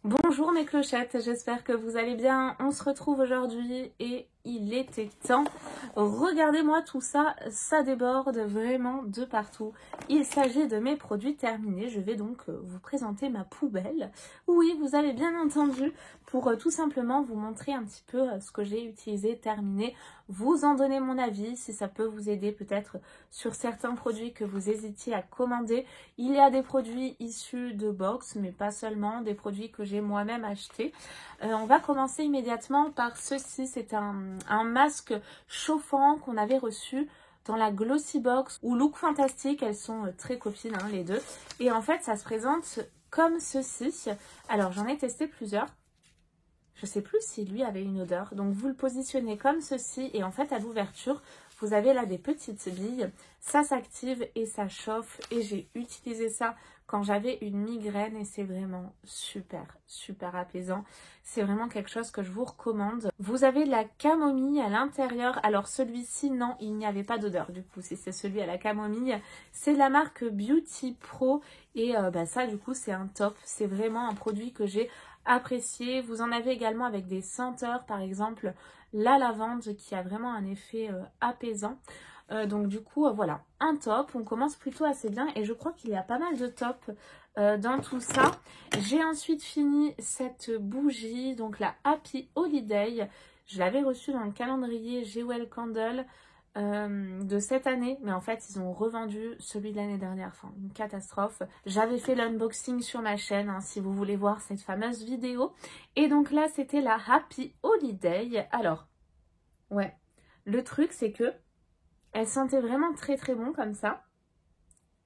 Bonjour mes clochettes, j'espère que vous allez bien. On se retrouve aujourd'hui et il était temps. Regardez-moi tout ça, ça déborde vraiment de partout. Il s'agit de mes produits terminés. Je vais donc vous présenter ma poubelle. Oui, vous avez bien entendu, pour tout simplement vous montrer un petit peu ce que j'ai utilisé, terminé. Vous en donner mon avis, si ça peut vous aider peut-être sur certains produits que vous hésitiez à commander. Il y a des produits issus de box, mais pas seulement, des produits que j'ai moi-même achetés. On va commencer immédiatement par ceci. C'est un masque chauffant qu'on avait reçu dans la Glossy Box ou Look Fantastique. Elles sont très copines, hein, les deux. Et en fait, ça se présente comme ceci. Alors, j'en ai testé plusieurs. Je ne sais plus si lui avait une odeur. Donc, vous le positionnez comme ceci. Et en fait, à l'ouverture, vous avez là des petites billes. Ça s'active et ça chauffe. Et j'ai utilisé ça quand j'avais une migraine. Et c'est vraiment super, super apaisant. C'est vraiment quelque chose que je vous recommande. Vous avez de la camomille à l'intérieur. Alors, celui-ci, non, il n'y avait pas d'odeur. Du coup, si c'est celui à la camomille, c'est la marque Beauty Pro. Et ça, du coup, c'est un top. C'est vraiment un produit que j'ai apprécié. Vous en avez également avec des senteurs, par exemple la lavande qui a vraiment un effet apaisant. Donc du coup, voilà, un top. On commence plutôt assez bien et je crois qu'il y a pas mal de tops dans tout ça. J'ai ensuite fini cette bougie, donc la Happy Holiday. Je l'avais reçue dans le calendrier Jewel Candle de cette année, mais en fait ils ont revendu celui de l'année dernière, enfin une catastrophe. J'avais fait l'unboxing sur ma chaîne, hein, si vous voulez voir cette fameuse vidéo. Et donc là c'était la Happy Holiday. Alors ouais, le truc c'est que elle sentait vraiment très très bon comme ça,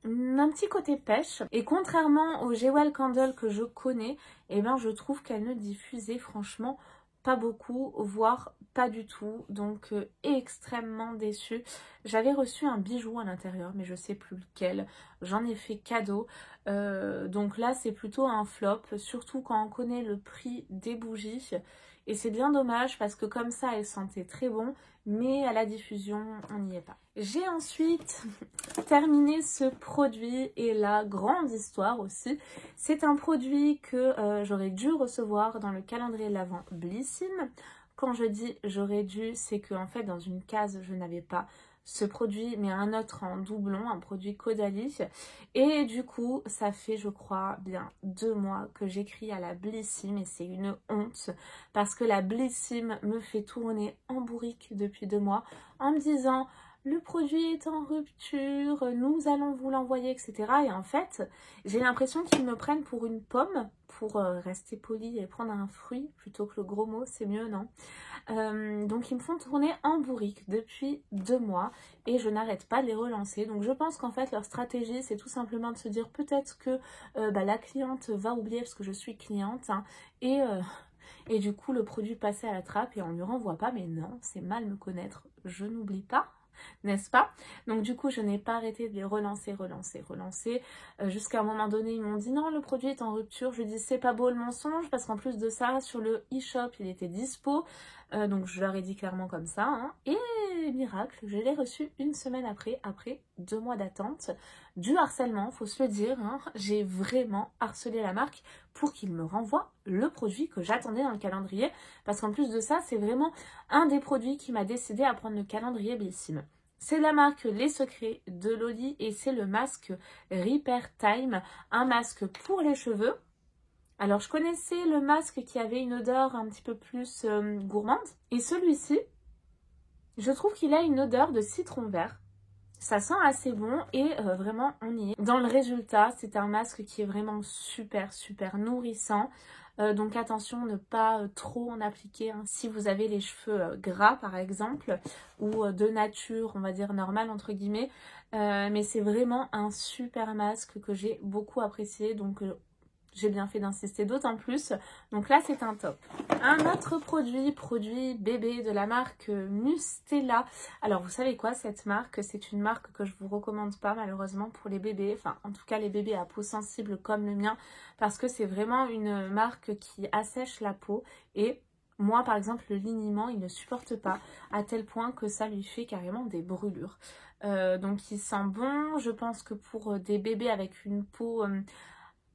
un petit côté pêche, et contrairement au Jewel Candle que je connais, eh ben je trouve qu'elle ne diffusait franchement pas beaucoup, voire pas du tout, donc extrêmement déçue. J'avais reçu un bijou à l'intérieur, mais je sais plus lequel, j'en ai fait cadeau, donc là c'est plutôt un flop, surtout quand on connaît le prix des bougies, et c'est bien dommage parce que comme ça elle sentait très bon, mais à la diffusion on n'y est pas. J'ai ensuite terminé ce produit et la grande histoire aussi. C'est un produit que j'aurais dû recevoir dans le calendrier de l'Avent Blissim. Quand je dis j'aurais dû, c'est que en fait dans une case je n'avais pas ce produit, mais un autre en doublon, un produit Caudalie. Et du coup, ça fait, je crois, bien 2 mois que j'écris à la Blissim et c'est une honte parce que la Blissim me fait tourner en bourrique depuis 2 mois en me disant le produit est en rupture, nous allons vous l'envoyer, etc. Et en fait, j'ai l'impression qu'ils me prennent pour une pomme, pour rester poli et prendre un fruit plutôt que le gros mot, c'est mieux, non? Donc ils me font tourner en bourrique depuis 2 mois et je n'arrête pas de les relancer. Donc je pense qu'en fait leur stratégie c'est tout simplement de se dire peut-être que la cliente va oublier parce que je suis cliente, hein, et du coup le produit passait à la trappe et on ne lui renvoie pas. Mais non, c'est mal me connaître, je n'oublie pas, n'est-ce pas? Donc du coup je n'ai pas arrêté de les relancer jusqu'à un moment donné ils m'ont dit non, le produit est en rupture. Je lui dis c'est pas beau le mensonge parce qu'en plus de ça sur le e-shop il était dispo, donc je leur ai dit clairement comme ça, hein. Et miracle, je l'ai reçu une semaine après 2 mois d'attente, du harcèlement, faut se le dire, hein. J'ai vraiment harcelé la marque pour qu'ils me renvoient le produit que j'attendais dans le calendrier, parce qu'en plus de ça c'est vraiment un des produits qui m'a décidé à prendre le calendrier Blissim. C'est la marque Les Secrets de Loli et c'est le masque Repair Time, un masque pour les cheveux. Alors je connaissais le masque qui avait une odeur un petit peu plus gourmande, et celui-ci, je trouve qu'il a une odeur de citron vert. Ça sent assez bon et vraiment on y est. Dans le résultat, c'est un masque qui est vraiment super super nourrissant. Donc attention, ne pas trop en appliquer, hein, si vous avez les cheveux gras par exemple, ou de nature, on va dire normale entre guillemets. Mais c'est vraiment un super masque que j'ai beaucoup apprécié, donc j'ai bien fait d'insister d'autant plus. Donc là c'est un top. Un autre produit bébé de la marque Mustela. Alors vous savez quoi, cette marque, c'est une marque que je vous recommande pas malheureusement pour les bébés. Enfin en tout cas les bébés à peau sensible comme le mien. Parce que c'est vraiment une marque qui assèche la peau. Et moi par exemple le liniment il ne supporte pas. À tel point que ça lui fait carrément des brûlures. Donc il sent bon. Je pense que pour des bébés avec une peau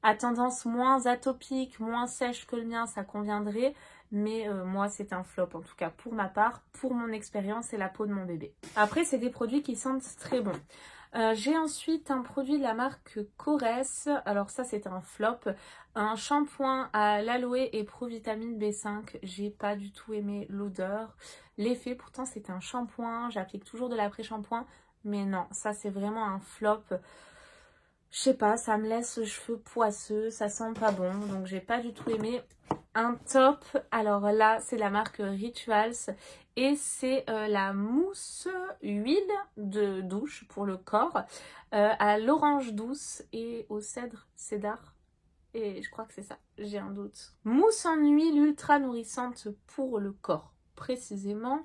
à tendance moins atopique, moins sèche que le mien, ça conviendrait. Mais moi, c'est un flop, en tout cas pour ma part, pour mon expérience et la peau de mon bébé. Après, c'est des produits qui sentent très bon. J'ai ensuite un produit de la marque Corès. Alors ça, c'est un flop. Un shampoing à l'aloe et provitamine B5. J'ai pas du tout aimé l'odeur. L'effet, pourtant, c'est un shampoing. J'applique toujours de l'après-shampoing. Mais non, ça, c'est vraiment un flop. Je sais pas, ça me laisse les cheveux poisseux, ça sent pas bon, donc j'ai pas du tout aimé. Un top, alors là c'est la marque Rituals et c'est la mousse huile de douche pour le corps à l'orange douce et au cédar. Et je crois que c'est ça, j'ai un doute. Mousse en huile ultra nourrissante pour le corps, précisément.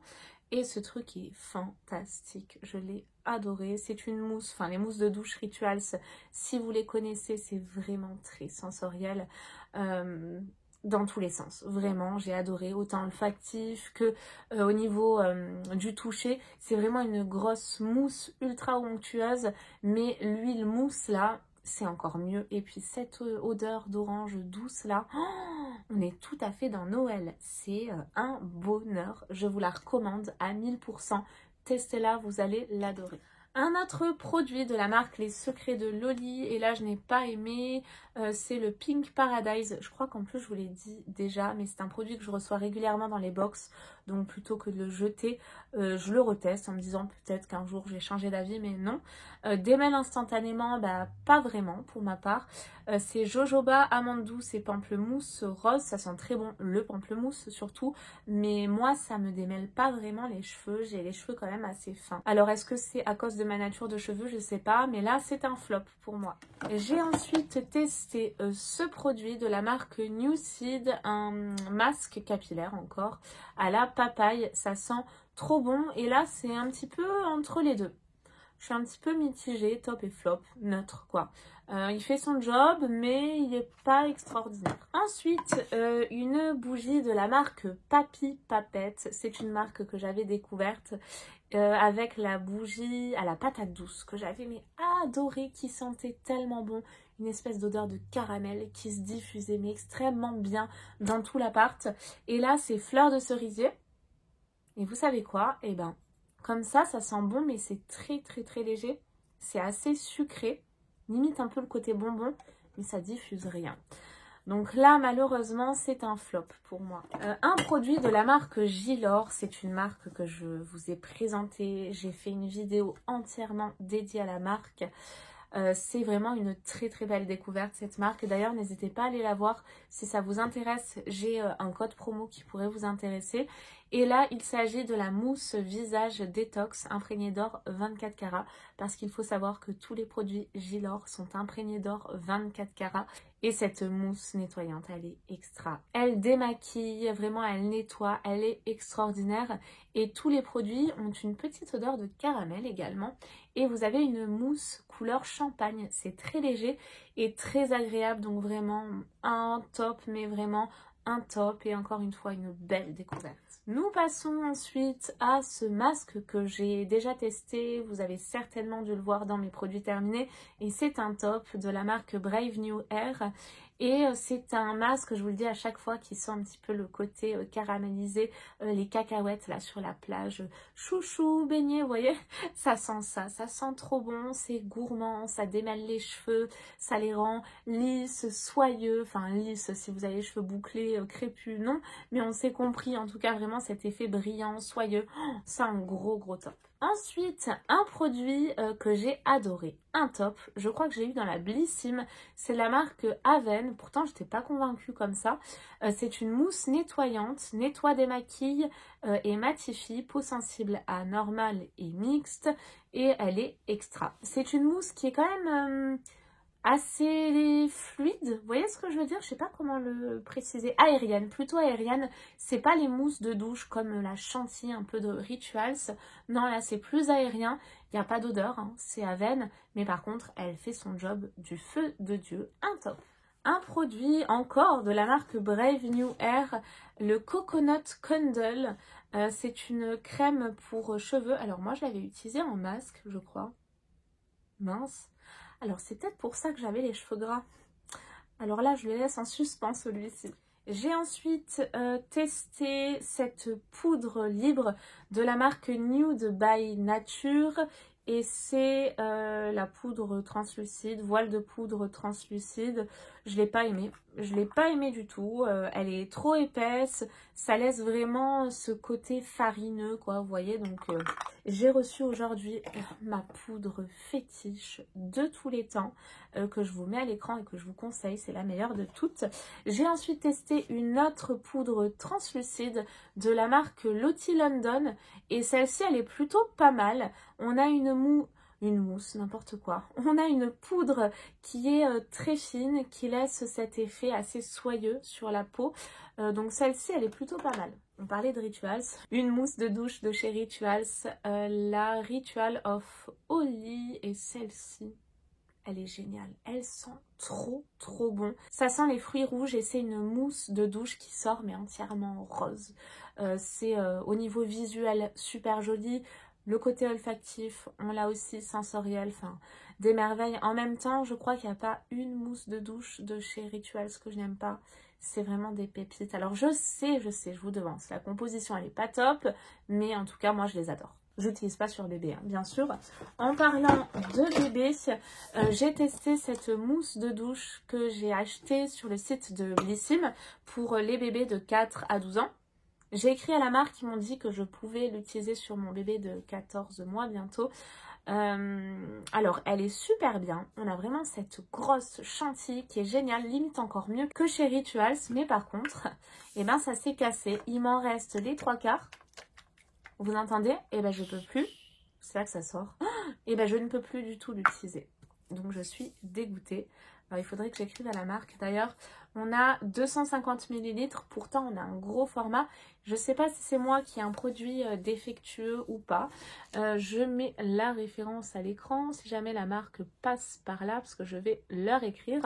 Et ce truc est fantastique, je l'ai adoré. C'est une mousse, enfin les mousses de douche Rituals, si vous les connaissez, c'est vraiment très sensoriel. Dans tous les sens, vraiment, j'ai adoré, autant olfactif que au niveau du toucher. C'est vraiment une grosse mousse ultra onctueuse, mais l'huile mousse là, c'est encore mieux. Et puis cette odeur d'orange douce là, oh, on est tout à fait dans Noël. C'est un bonheur. Je vous la recommande à 1000%. Testez-la, vous allez l'adorer. Un autre produit de la marque Les Secrets de Loli, et là je n'ai pas aimé, c'est le Pink Paradise. Je crois qu'en plus je vous l'ai dit déjà, mais c'est un produit que je reçois régulièrement dans les box. Donc plutôt que de le jeter, je le reteste en me disant peut-être qu'un jour je vais changer d'avis, mais non. Démêle instantanément, bah pas vraiment pour ma part. C'est jojoba, amande douce et pamplemousse rose, ça sent très bon, le pamplemousse surtout. Mais moi ça me démêle pas vraiment les cheveux, j'ai les cheveux quand même assez fins. Alors est-ce que c'est à cause de ma nature de cheveux, je sais pas, mais là c'est un flop pour moi. J'ai ensuite testé ce produit de la marque New Seed, un masque capillaire encore, à la papaye, ça sent trop bon et là c'est un petit peu entre les deux. Je suis un petit peu mitigée, top et flop, neutre quoi. Il fait son job, mais il n'est pas extraordinaire. Ensuite, une bougie de la marque Papy Papette. C'est une marque que j'avais découverte avec la bougie à la patate douce que j'avais mais adorée, qui sentait tellement bon. Une espèce d'odeur de caramel qui se diffusait mais extrêmement bien dans tout l'appart. Et là, c'est fleur de cerisier. Et vous savez quoi? Eh ben, comme ça sent bon, mais c'est très léger. C'est assez sucré, limite un peu le côté bonbon, mais ça diffuse rien. Donc là, malheureusement, c'est un flop pour moi. Un produit de la marque Gilor, c'est une marque que je vous ai présentée. J'ai fait une vidéo entièrement dédiée à la marque. C'est vraiment une très belle découverte cette marque. D'ailleurs, n'hésitez pas à aller la voir si ça vous intéresse. J'ai un code promo qui pourrait vous intéresser. Et là, il s'agit de la mousse visage détox imprégnée d'or 24 carats. Parce qu'il faut savoir que tous les produits Gilor sont imprégnés d'or 24 carats. Et cette mousse nettoyante, elle est extra. Elle démaquille, vraiment elle nettoie, elle est extraordinaire. Et tous les produits ont une petite odeur de caramel également. Et vous avez une mousse couleur champagne. C'est très léger et très agréable. Donc vraiment un top, mais vraiment un top. Et encore une fois, une belle découverte. Nous passons ensuite à ce masque que j'ai déjà testé. Vous avez certainement dû le voir dans mes produits terminés. Et c'est un top de la marque Brave New Air. Et c'est un masque, je vous le dis à chaque fois, qui sent un petit peu le côté caramélisé, les cacahuètes là sur la plage, chouchou, beignet, vous voyez, ça sent ça sent trop bon, c'est gourmand, ça démêle les cheveux, ça les rend lisses, soyeux, enfin lisses si vous avez les cheveux bouclés, crépus, non, mais on s'est compris, en tout cas vraiment cet effet brillant, soyeux, oh, c'est un gros top. Ensuite, un produit que j'ai adoré, un top, je crois que j'ai eu dans la Blissim, c'est la marque Aven, pourtant je n'étais pas convaincue comme ça. C'est une mousse nettoyante, nettoie, démaquille et matifie, peau sensible à normale et mixte, et elle est extra. C'est une mousse qui est quand même assez fluide, vous voyez ce que je veux dire? Je sais pas comment le préciser, aérienne, plutôt aérienne. C'est pas les mousses de douche comme la chantilly un peu de Rituals, non là c'est plus aérien, il n'y a pas d'odeur, hein. C'est Aven, mais par contre elle fait son job du feu de Dieu, un top. Un produit encore de la marque Brave New Air, le Coconut Candle, c'est une crème pour cheveux, alors moi je l'avais utilisée en masque je crois, mince. Alors c'est peut-être pour ça que j'avais les cheveux gras. Alors là, je le laisse en suspens celui-ci. J'ai ensuite testé cette poudre libre de la marque Nude by Nature. Et c'est la poudre translucide, voile de poudre translucide. Je ne l'ai pas aimée. Je ne l'ai pas aimée du tout. Elle est trop épaisse. Ça laisse vraiment ce côté farineux, quoi, vous voyez. Donc, j'ai reçu aujourd'hui ma poudre fétiche de tous les temps que je vous mets à l'écran et que je vous conseille. C'est la meilleure de toutes. J'ai ensuite testé une autre poudre translucide de la marque Lottie London. Et celle-ci, elle est plutôt pas mal. On a une mousse, n'importe quoi. On a une poudre qui est très fine, qui laisse cet effet assez soyeux sur la peau. Donc celle-ci, elle est plutôt pas mal. On parlait de Rituals. Une mousse de douche de chez Rituals, la Ritual of Holy. Et celle-ci, elle est géniale. Elle sent trop bon. Ça sent les fruits rouges et c'est une mousse de douche qui sort mais entièrement rose. C'est au niveau visuel super joli. Le côté olfactif, on l'a aussi sensoriel, enfin des merveilles. En même temps, je crois qu'il n'y a pas une mousse de douche de chez Rituals que je n'aime pas. C'est vraiment des pépites. Alors je sais, je vous devance. La composition, elle n'est pas top, mais en tout cas, moi, je les adore. Je n'utilise pas sur bébé, hein, bien sûr. En parlant de bébé, j'ai testé cette mousse de douche que j'ai achetée sur le site de Blissim pour les bébés de 4 à 12 ans. J'ai écrit à la marque, ils m'ont dit que je pouvais l'utiliser sur mon bébé de 14 mois bientôt. Alors, elle est super bien. On a vraiment cette grosse chantilly qui est géniale, limite encore mieux que chez Rituals. Mais par contre, eh ben, ça s'est cassé. Il m'en reste les 3/4. Vous entendez? Eh ben, je peux plus. C'est là que ça sort. Eh ben, je ne peux plus du tout l'utiliser. Donc, je suis dégoûtée. Alors, il faudrait que j'écrive à la marque. D'ailleurs, on a 250 ml. Pourtant, on a un gros format. Je ne sais pas si c'est moi qui ai un produit défectueux ou pas. Je mets la référence à l'écran si jamais la marque passe par là, parce que je vais leur écrire.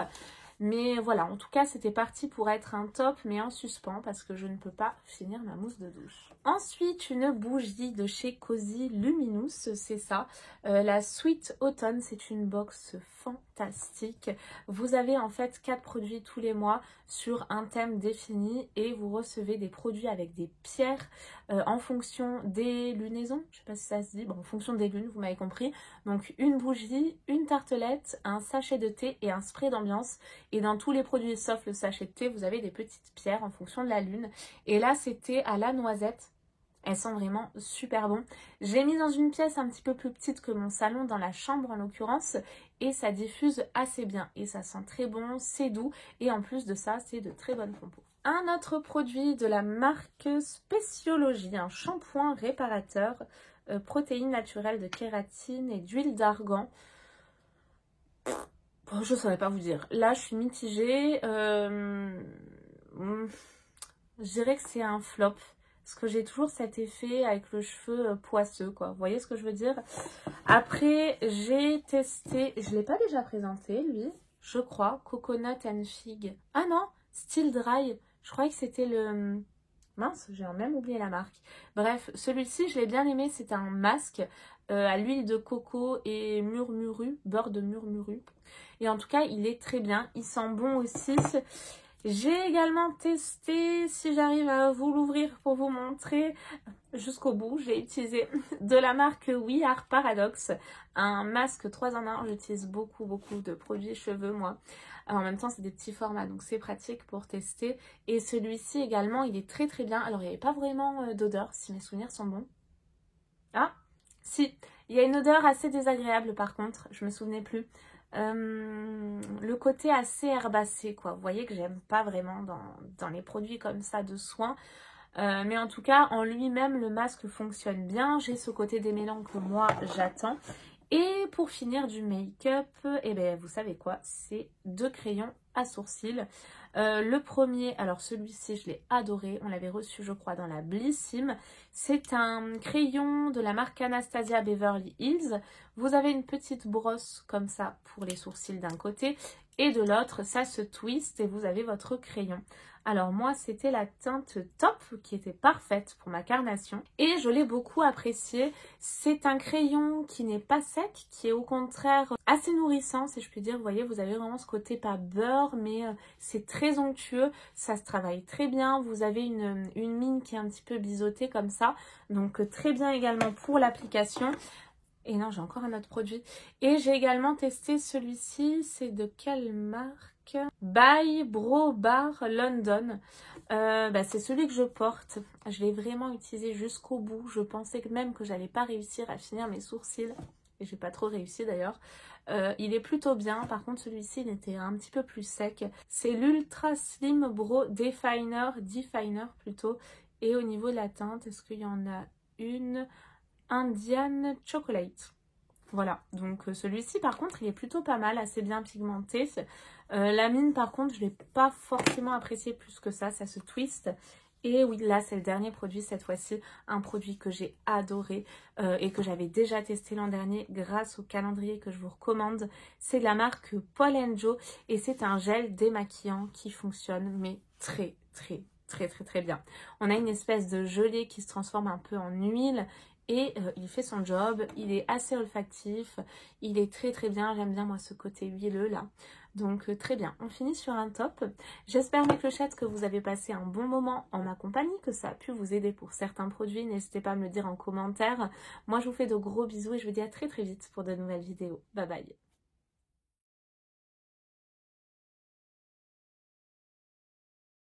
Mais voilà, en tout cas, c'était parti pour être un top, mais en suspens, parce que je ne peux pas finir ma mousse de douche. Ensuite, une bougie de chez Cozy Luminous, c'est ça. La Sweet Autumn, c'est une box fantastique. Vous avez en fait 4 produits tous les mois sur un thème défini et vous recevez des produits avec des pierres en fonction des lunaisons. Je ne sais pas si ça se dit, bon, en fonction des lunes, vous m'avez compris. Donc une bougie, une tartelette, un sachet de thé et un spray d'ambiance. Et dans tous les produits sauf le sachet de thé, vous avez des petites pierres en fonction de la lune. Et là, c'était à la noisette. Elles sont vraiment super bon. J'ai mis dans une pièce un petit peu plus petite que mon salon, dans la chambre en l'occurrence. Et ça diffuse assez bien. Et ça sent très bon, c'est doux. Et en plus de ça, c'est de très bonnes compos. Un autre produit de la marque Spéciologie, un shampoing réparateur, protéines naturelles de kératine et d'huile d'argan. Je ne saurais pas vous dire. Là, je suis mitigée. Je dirais que c'est un flop. Parce que j'ai toujours cet effet avec le cheveu poisseux, quoi. Vous voyez ce que je veux dire? Après, j'ai testé... Je ne l'ai pas déjà présenté, lui. Je crois. Coconut and Fig. Ah non, Still Dry. Je croyais que c'était le... Mince, j'ai même oublié la marque. Bref, celui-ci, je l'ai bien aimé. C'est un masque à l'huile de coco et murmuru, beurre de murmuru. Et en tout cas, il est très bien. Il sent bon aussi. J'ai également testé, si j'arrive à vous l'ouvrir pour vous montrer jusqu'au bout, j'ai utilisé de la marque We Are Paradox, un masque 3 en 1. J'utilise beaucoup de produits cheveux, moi. En même temps, c'est des petits formats, donc c'est pratique pour tester. Et celui-ci également, il est très bien. Alors, il n'y avait pas vraiment d'odeur, si mes souvenirs sont bons. Ah, si, il y a une odeur assez désagréable par contre, je me souvenais plus. Le côté assez herbacé, quoi. Vous voyez que j'aime pas vraiment dans les produits comme ça de soins. Mais en tout cas, en lui-même, le masque fonctionne bien. J'ai ce côté démêlant que moi, j'attends. Et pour finir du make-up, eh ben, vous savez quoi? C'est 2 crayons à sourcils. Le premier, alors celui-ci, je l'ai adoré. On l'avait reçu, je crois, dans la Blissim. C'est un crayon de la marque Anastasia Beverly Hills. Vous avez une petite brosse comme ça pour les sourcils d'un côté et de l'autre ça se twist et vous avez votre crayon. Alors moi c'était la teinte Top qui était parfaite pour ma carnation et je l'ai beaucoup apprécié. C'est un crayon qui n'est pas sec, qui est au contraire assez nourrissant si je puis dire. Vous voyez, vous avez vraiment ce côté pas beurre mais c'est très onctueux, ça se travaille très bien. Vous avez une mine qui est un petit peu biseautée comme ça, donc très bien également pour l'application. Et non, j'ai encore un autre produit. Et j'ai également testé celui-ci. C'est de quelle marque? By Bro Bar London. C'est celui que je porte. Je l'ai vraiment utilisé jusqu'au bout. Je pensais même que j'allais pas réussir à finir mes sourcils. Et j'ai pas trop réussi d'ailleurs. Il est plutôt bien. Par contre, celui-ci, il était un petit peu plus sec. C'est l'Ultra Slim Bro Definer plutôt. Et au niveau de la teinte, est-ce qu'il y en a une? Indian Chocolate. Voilà, donc celui-ci par contre il est plutôt pas mal, assez bien pigmenté. La mine par contre je l'ai pas forcément apprécié plus que ça se twist. Et oui, là c'est le dernier produit cette fois-ci, un produit que j'ai adoré et que j'avais déjà testé l'an dernier grâce au calendrier que je vous recommande. C'est de la marque Paul & Joe et c'est un gel démaquillant qui fonctionne mais très bien. On a une espèce de gelée qui se transforme un peu en huile et il fait son job, il est assez olfactif, il est très bien, j'aime bien moi ce côté huileux là. Donc très bien, on finit sur un top. J'espère mes clochettes que vous avez passé un bon moment en ma compagnie, que ça a pu vous aider pour certains produits. N'hésitez pas à me le dire en commentaire. Moi je vous fais de gros bisous et je vous dis à très vite pour de nouvelles vidéos. Bye bye.